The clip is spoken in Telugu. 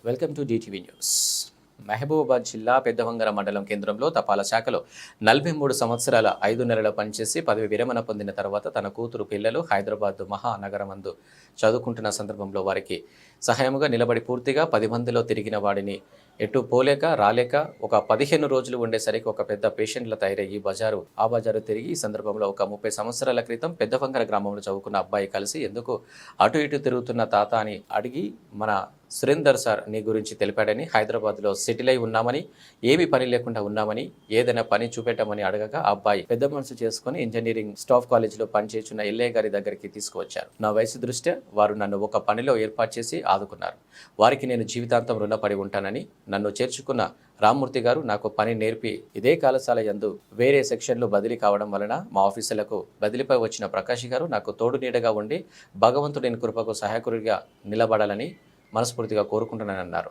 Welcome to DTV news. Mahabubabad జిల్లా పెద్దవంగర మండలం కేంద్రంలో తపాలా శాఖలో 43 సంవత్సరాల 5 నెలల పనిచేసి పదవి విరమణ పొందిన తర్వాత తన కూతురు పిల్లలు హైదరాబాద్ మహానగరమందు చదువుకుంటున్న సందర్భంలో వారికి సహాయముగా నిలబడి పూర్తిగా 10 మందిలో తిరిగిన వాడిని ఎటు పోలేక రాలేక ఒక 15 రోజులు ఉండేసరికి ఒక పెద్ద పేషెంట్ల తయారయ్యి బజారు తిరిగి ఈ సందర్భంలో ఒక 30 సంవత్సరాల క్రితం పెద్దవంగర గ్రామంలో చదువుకున్న అబ్బాయి కలిసి ఎందుకు అటు ఇటు తిరుగుతున్న తాత అని అడిగి మన సురేందర్ సార్ నీ గురించి తెలిపాడని, హైదరాబాద్లో సెటిల్ అయి ఉన్నామని, ఏమీ పని లేకుండా ఉన్నామని, ఏదైనా పని చూపెట్టమని అడగగా ఆ అబ్బాయి పెద్ద మనసు చేసుకుని ఇంజనీరింగ్ స్టాఫ్ కాలేజీలో పనిచేస్తున్న ఎల్ఏ గారి దగ్గరికి తీసుకువచ్చారు. నా వయసు దృష్ట్యా వారు నన్ను ఒక పనిలో ఏర్పాటు చేసి ఆదుకున్నారు. వారికి నేను జీవితాంతం రుణపడి ఉంటానని, నన్ను చేర్చుకున్న రామ్మూర్తి గారు నాకు పని నేర్పి ఇదే కళాశాల యందు వేరే సెక్షన్లో బదిలీ కావడం వలన మా ఆఫీసులకు బదిలీపై వచ్చిన ప్రకాష్ గారు నాకు తోడు నీడగా ఉండి భగవంతుడిని కృపకు సహాయకుడిగా నిలబడాలని మనస్ఫూర్తిగా కోరుకుంటున్నానన్నారు.